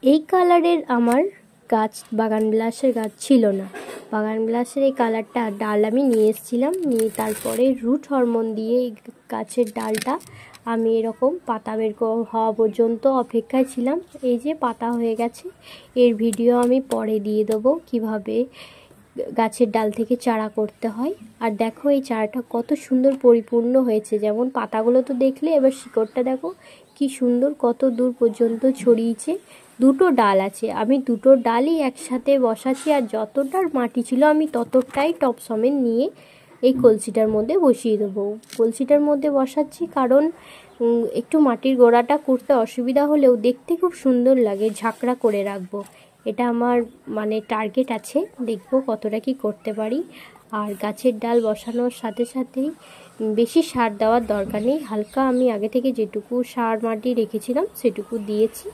এই কালারের আমার গাছ বাগান বিলাসের গাছ ছিল না। বাগান বিলাসের এই কালারটা ডাল আমি নিয়ে এসেছিলাম, নিয়ে তারপরে রুট হরমোন দিয়ে এই গাছের ডালটা আমি এরকম পাতা বের হওয়া পর্যন্ত অপেক্ষায় ছিলাম। এই যে পাতা হয়ে গেছে, এর ভিডিও আমি পরে দিয়ে দেবো কিভাবে গাছের ডাল থেকে চারা করতে হয়। আর দেখো এই চারাটা কত সুন্দর পরিপূর্ণ হয়েছে, যেমন পাতাগুলো তো দেখলে, এবার শিকড়টা দেখো কি সুন্দর, কত দূর পর্যন্ত ছড়িয়েছে। দুটো ডাল আছে, আমি দুটো ডালই একসাথে বসাচ্ছি, আর যতটার মাটি ছিল আমি ততটাই টপ সমেত নিয়ে এই কলসিটার মধ্যে বসিয়ে দেবো। কলসিটার মধ্যে বসাচ্ছি কারণ একটু মাটির গোড়াটা করতে অসুবিধা হলেও দেখতে খুব সুন্দর লাগে, ঝাঁকড়া করে রাখবো। এটা আমার মানে টার্গেট আছে, দেখবো কতটা কি করতে পারি। আর গাছের ডাল বসানোর সাথে সাথেই বেশি সার দেওয়ার দরকার নেই, হালকা আমি আগে থেকে যেটুকু সার মাটি রেখেছিলাম সেটুকু দিয়েছি।